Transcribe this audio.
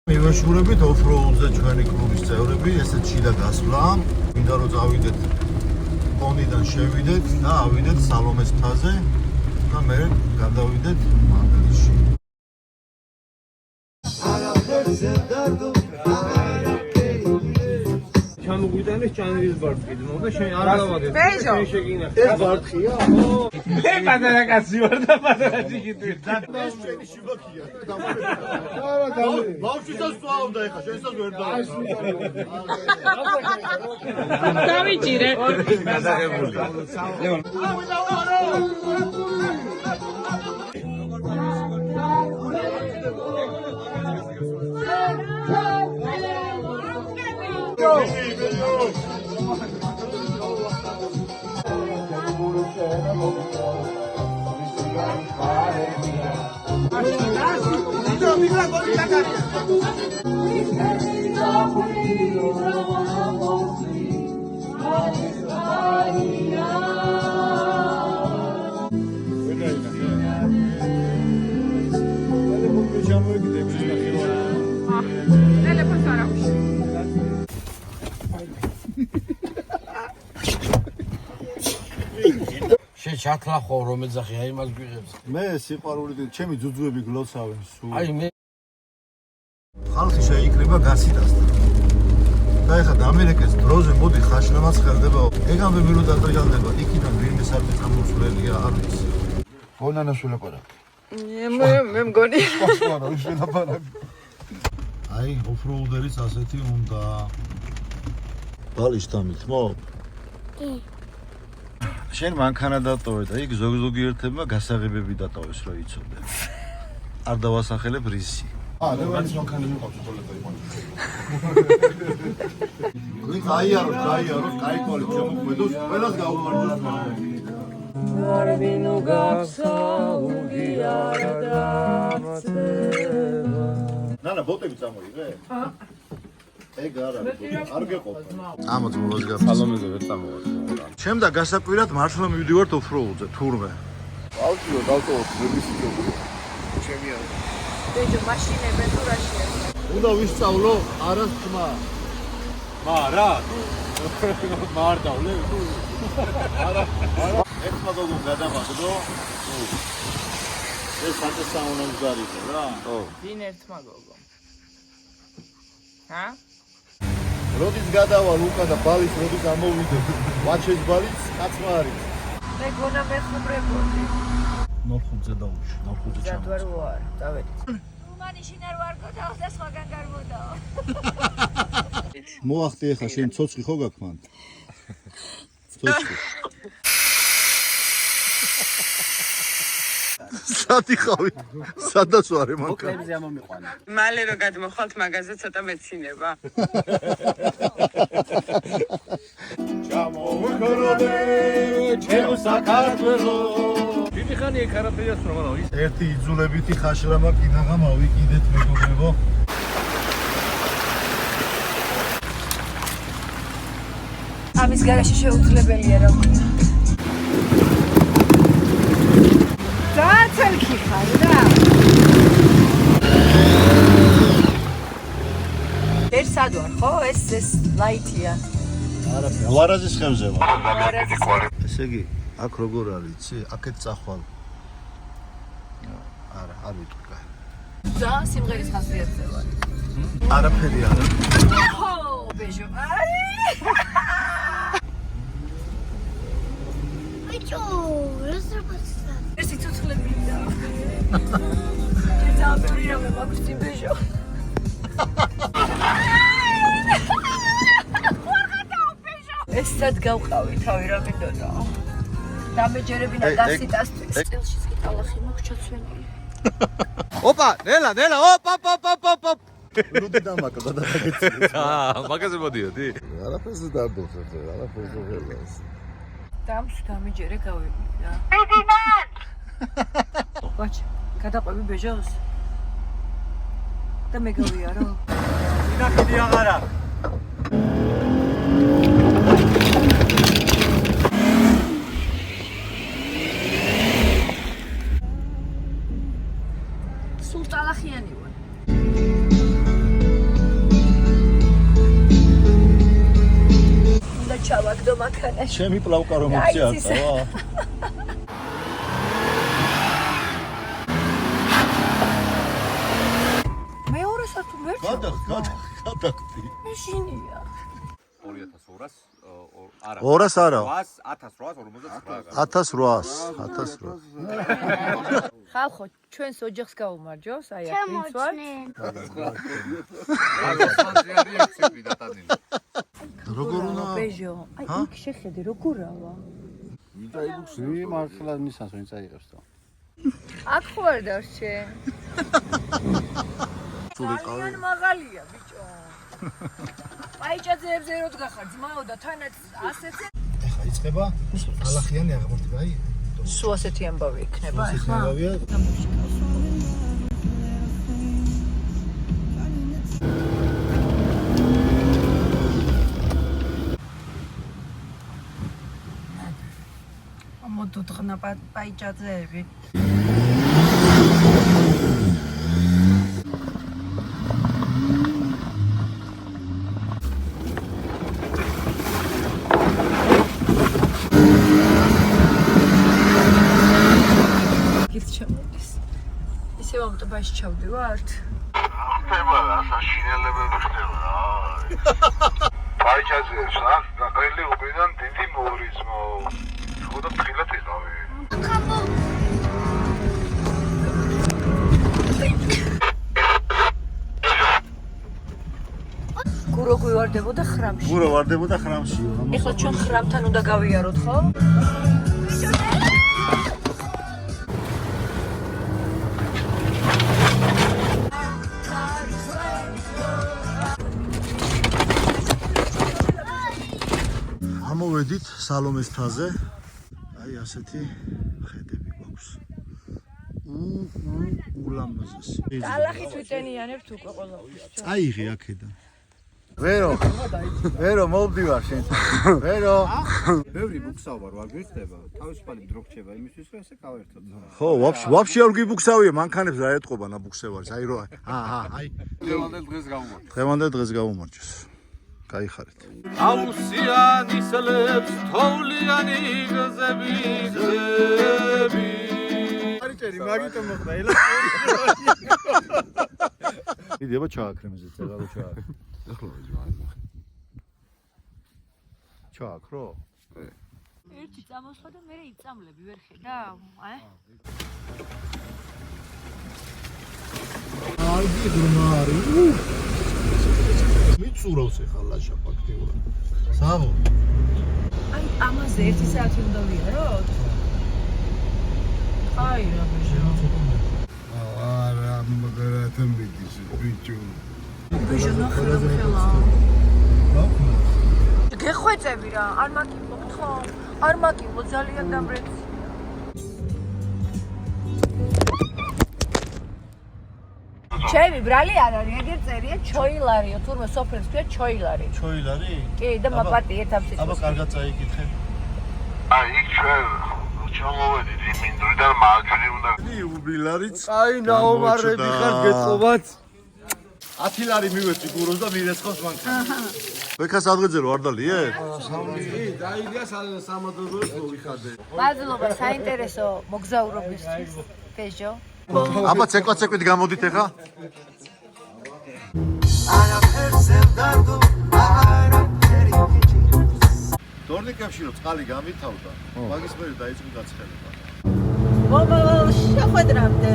მივაშურებით ოფროუდზე ჩვენი კლუბის წევრები, ესეც შიდა გასვლა. მინდა რომ წავიდეთ პონიდან შევიდეთ და ავიდეთ სალომეს მთაზე და მე გადავიდეთ მანგლისში. ჩამოგვიტანეს ჭანრის ბარტყი და შენ არ გავაგებ. შენ შეგინახე. ეს ბარტყია? მე პატარა კაცი ვარ და პატარა ჯიგიტი. ეს ჩვენი შიბაქია. ბავშვისას სწავლობდა ეხა, შენსაც ვერ დავიჭირე. გადაღებული. ჩათლა ხო რომ ეძახი აი მას გვიღებს მე სიყვარული ჩემი ძუძუები გლოცავენ სულ აი მე ხალხი შეიკრიბა გასიტასთან და ეხლა ამერიკის დროზე მოდი ხაშნამაც ხერდება ეგამბე მილო დაძრგალდება იქიდან ვინმე საერთოდ გამოსვლელია არ ვიცი გონანას ულაპარაკი მე მგონი სხვა რა ულაპარაკი აი ოფროუდერის ასეთი უნდა ბალის დამითმო შენ მანქანა დატოვე და იქ ზოგიერთებმა გასაღებები დატოვეს რომ იცოდნენ. არ დავასახელებ რისი. რაღაც მანქანა მიყავს თოლეთა იყო. გვით აიაროს, კაი თვალით შემოქმედოს, ყველას გაუმარჯოს მაგრამ. არვინო გასაუგიარდაცება. ნანა ბოტები წამოიღე? ეგ არა, არ გეყოფა. ამოც მოვას გაფა. სალომეზე ვერ წამოვარდა. შემდა გასაკვირად მართლა მივდივართ ოფროუდზე, თურმე. ავწიო, დავტოვოთ რებისი ჯობია. ჩემი არა. ბეჯო მაშინები თუ რაშია? უნდა ვისწავლო არას თმა. მარა? მარ დავლე თუ? არა. ეხლა გოგო გადავაგდო. ეს საწესაუნოს გარიგო რა. ხო. ვინ ერთმა გოგო? ჰა? როდის გადავალ უკან და ბალის როდის ამოვიდე ვაჩეს ბალის კაცმა არის მე გონა მეხუბრებოდი 05-ზე დაუშვი 05-ზე ჩამო ზადვარ ვარ დავედი უმანიშინ არ ვარგო და სხვაგან გარბოდაო მოახტი ახლა შენ ცოცხი ხო გაქვს მან ცოცხი სადიხავი სადაც ვარ მანქანა კლებზე ამომიყვანა. მალე რო გადმოხვალთ მაგაზე ცოტა მეცინება ჩამოვხროდე ჩემ საქართველო დიდი ხანი ეგ არაფერია სრომა ის ერთი იძულებითი ხაშრამა კიდაღა მოვიკიდეთ მეგობრებო ამის გარშე შეუძლებელია რა ვქნა დაცელქი ხარ რა ეს სადوار ხო ეს ლაითია არაფერი ვარაზის ხევზე ვარ ესე იგი აქ როგორ არის იცი აქეთ წახვალ არა არ ვიტყვი კაი და სიმღერის ხასიათზე ვარ არაფერი არა ხო ბეჟო აი ბიჭო ეს რაბაცა ეს ცოცხლებია ეს აბერი რამე მაქვს იმ ბეჟო ეს სად გავყავი თავი რა მინდოდა დამეჯერებინა დასიტასთვის სტილში სკიტალახი მაქვს ჩაცვენილი ოპა, ნელა, ოპ. როდი დამაკდა და დაგეცილე მაგაზე მოდიოდი? არაფერს დარდოს ახლა არაფერს ვღელას დამს დამეჯერე გავიგე რა ბაჭი გადაყვები ბეჟოს და მე გავიარო ინახიდი აღარა სულ ტალახიანი ვარ ჩავაგდო მანქანაში. ჩემი პლავკა რომ მოგწიარდა. მეორე სართული ვერ გადაგდი. მეშინია. 2200 არა 200 არა. 1800. ხალხო, ჩვენს ოჯახს გაუმარჯოს, აი აქ ვინც ვარ. როგორ უნდა? ბეჟო, აი იქ შეხედე როგორაა. მართლა ნისანს ვინ წაიღებს და. აქ ხوار დარჩე. ძალიან მაღალია ბიჭო. პაიჭაძეებზე როდ გახარ ძმაო და თანაც ასეთზე. ეხა იწყება ალახიანი აღმართება, აი. სულ ასეთი ამბავი იქნება ეხლა. ამბავია. მოდუთხნა პაიჭაძეები. ისევ ამ ტბაში ჩავდივართ. ხდება რა საშინელებები ხდება რა. პაიჭაძეებს რა, გაყრილი უბიდან დიდი მორიზმო. ხოდა ფრთხილად იყავი. გურო გვივარდებოდა ხრამში. გურო ვარდებოდა ხრამში. ეხლა ჩვენ ხრამთან უნდა გავიაროთ, ხო? ამოვედით სალომეს მთაზე. აი ასეთი ხედები გვაქვს. ულამაზესი. ტალახით ვიტენიანებთ უკვე ყველაფერს. წაიღე აქედან. ვერო მოვდივარ შენთან. ვერო. ბევრი ბუქსავარ ვარ გიხდება. თავისუფალი დრო რჩება იმისთვის რომ ესე გავერთოთ. ხო, ვაფშე არ გიბუქსავია, მანქანებს რა ეტყობა ნაბუქსევარს. აი რო. აი. დღევანდელ დღეს გავუმარჯოს. გაიხარეთ. აუსიანი სლებს თოვლიანი გზები გზები არიჭერი მაგითო მოხდა ელასტური. იდება ჩააქრემზე წერალო ჩააქ. ჩააქრო? ერთი წამოსხა და მე იწამლები ვერ ხედავ, აი. აი გრმარი. მიცურავს ეხლა ლაშა ფაქტიურად. საღო. აი ამაზე 1 საათი უნდა ვიაროთ? აი რა ბეჟო. არა მაგარათა მიდის ბიჭო. ბეჟო ნახე რა ხელა. გეხვეწები რა, არ მაგივლობ ხო? არ მაგივლო ძალიან დამრეცი. ჩემი ბრალი არ არის, ეგერ წერია ჩოილარიო, თურმე სოფელს ქვია ჩოილარი. ჩოილარი? კი, და მაპატი ერთამსი. აბა კარგად წაიკითხე. აი იქ ჩვენ ჩამოვედით იმინდრიდან მაჯური უნდა უბილარიც. აი ნაომარები ხარ გეწყობათ. 10 ლარი მივეცი გუროს და მირეცხავს მანქანა. ვექას ადგეზე რო არ დალიე? დაიგია სამადლობას მოვიხადე. მადლობა საინტერესო მოგზაურობისთვის. ბეჟო. აბა ცეკვით გამოდით ეხა? დორნიკებში რო წყალი გამითავდა, მაგის მერე დაიწყო გაცხელება. შეხვედრამდე.